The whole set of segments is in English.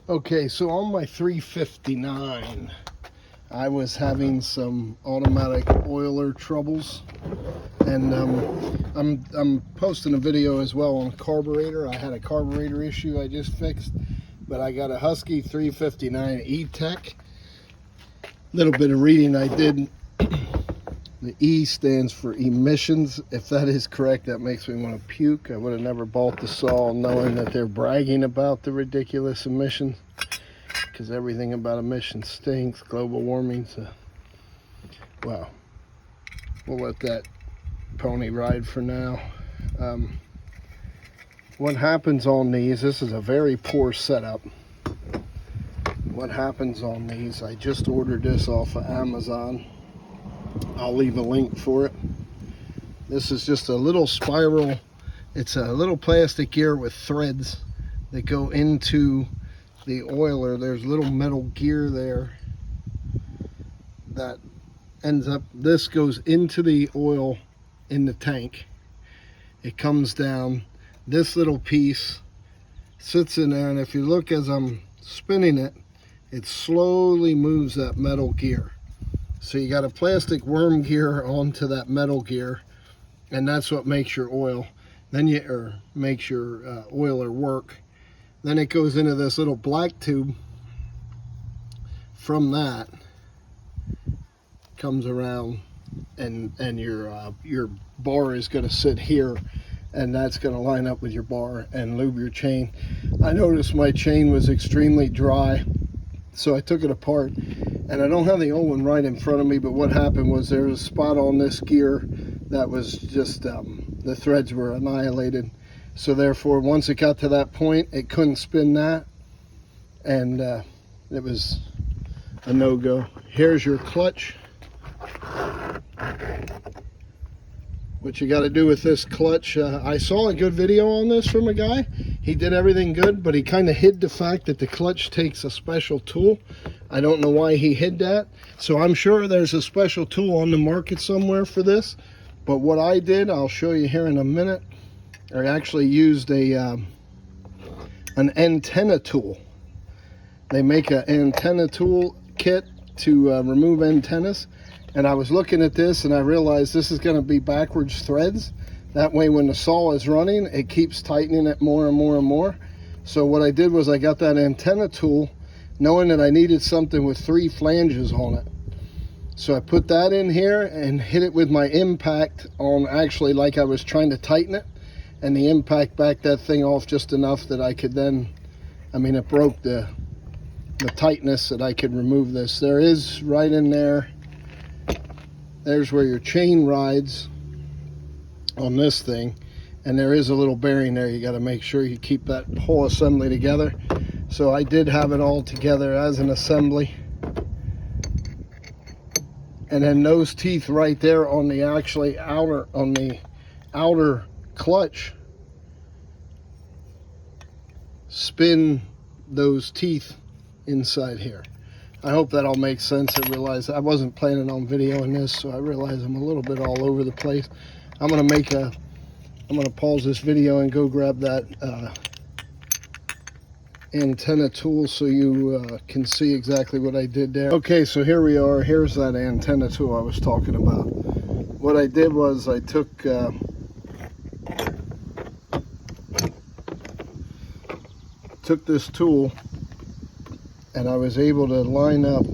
Okay, so on my 359, I was having some automatic oiler troubles, and I'm posting a video as well on carburetor. I had a carburetor issue I just fixed, but I got a Husky 359 E-Tech. Little bit of reading I did. The E stands for emissions. If that is correct, that makes me want to puke. I would have never bought the saw knowing that they're bragging about the ridiculous emissions, because everything about emissions stinks. Global warming's well, we'll let that pony ride for now. What happens on these, this is a very poor setup. What happens on these, I just ordered this off of Amazon. I'll leave a link for it. This is just a little spiral. It's a little plastic gear with threads that go into the oiler. There's a little metal gear there that ends up, this goes into the oil in the tank. It comes down. This little piece sits in there, and if you look as I'm spinning it, it slowly moves that metal gear. So you got a plastic worm gear onto that metal gear, and that's what makes your oil. Then makes your oiler work. Then it goes into this little black tube. From that comes around, and your bar is going to sit here, and that's going to line up with your bar and lube your chain. I noticed my chain was extremely dry, so I took it apart. And I don't have the old one right in front of me, but what happened was there was a spot on this gear that was just, the threads were annihilated. So therefore, once it got to that point, it couldn't spin that. And it was a no-go. Here's your clutch. What you got to do with this clutch, I saw a good video on this from a guy. He did everything good, but he kind of hid the fact that the clutch takes a special tool. I don't know why he hid that. So I'm sure there's a special tool on the market somewhere for this. But what I did, I'll show you here in a minute. I actually used an antenna tool. They make an antenna tool kit to remove antennas. And I was looking at this and I realized this is going to be backwards threads. That way when the saw is running, it keeps tightening it more and more and more. So what I did was I got that antenna tool knowing that I needed something with 3 flanges on it. So I put that in here and hit it with my impact on, actually like I was trying to tighten it. And the impact backed that thing off just enough that I could then, it broke the tightness that I could remove this. There is right in there. There's where your chain rides on this thing, and there is a little bearing there. You got to make sure you keep that whole assembly together. So I did have it all together as an assembly. And then those teeth right there on the outer clutch spin those teeth inside here. I hope that all makes sense. I realized I wasn't planning on videoing this, so I realize I'm a little bit all over the place. I'm gonna pause this video and go grab that antenna tool so you can see exactly what I did there. Okay, so here we are. Here's that antenna tool I was talking about. What I did was I took this tool, and I was able to line up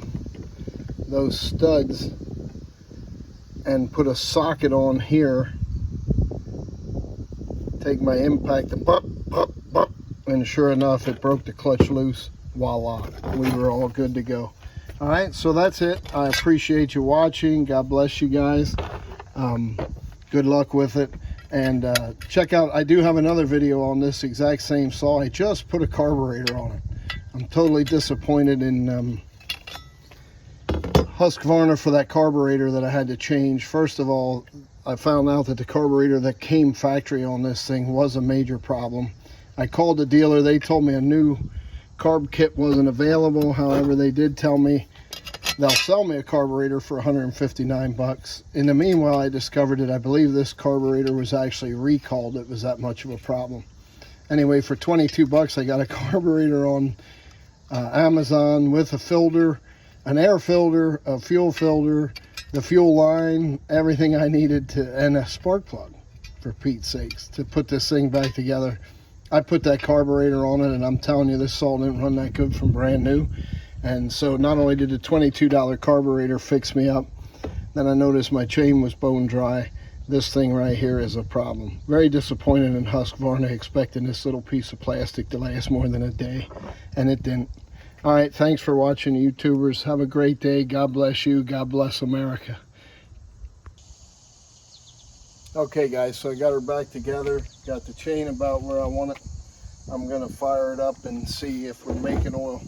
those studs and put a socket on here. Take my impact, and sure enough, it broke the clutch loose. Voila, we were all good to go. All right, so that's it. I appreciate you watching. God bless you guys. Good luck with it. And check out, I do have another video on this exact same saw. I just put a carburetor on it. I'm totally disappointed in Husqvarna for that carburetor that I had to change. First of all, I found out that the carburetor that came factory on this thing was a major problem. I called the dealer. They told me a new carb kit wasn't available. However, they did tell me they'll sell me a carburetor for 159 bucks. In the meanwhile, I discovered that I believe this carburetor was actually recalled. It was that much of a problem. Anyway, for 22 bucks, I got a carburetor on Amazon with a filter, an air filter, a fuel filter, the fuel line, everything I needed to, and a spark plug, for Pete's sakes, to put this thing back together. I put that carburetor on it, and I'm telling you, this saw didn't run that good from brand new. And so not only did the $22 carburetor fix me up, then I noticed my chain was bone dry. This thing right here is a problem. Very disappointed in Husqvarna, expecting this little piece of plastic to last more than a day, and it didn't. All right, thanks for watching, YouTubers. Have a great day. God bless you. God bless America. Okay, guys, so I got her back together. Got the chain about where I want it. I'm going to fire it up and see if we're making oil.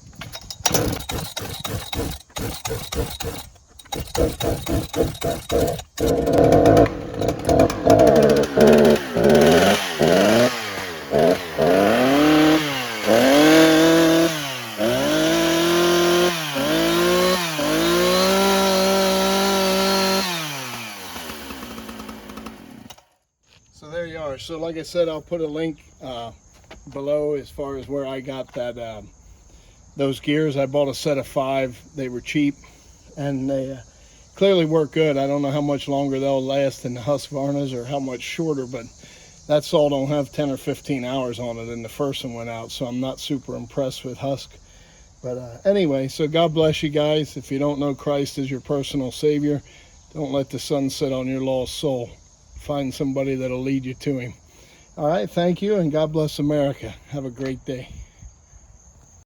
So there you are. So like I said, I'll put a link below as far as where I got that those gears. I bought a set of 5. They were cheap, and they clearly work good. I don't know how much longer they'll last than the Husqvarnas or how much shorter, but that saw don't have 10 or 15 hours on it, and the first one went out, so I'm not super impressed with Husk. But anyway, so God bless you guys. If you don't know Christ as your personal Savior, don't let the sun set on your lost soul. Find somebody that'll lead you to him. All right, thank you, and God bless America. Have a great day.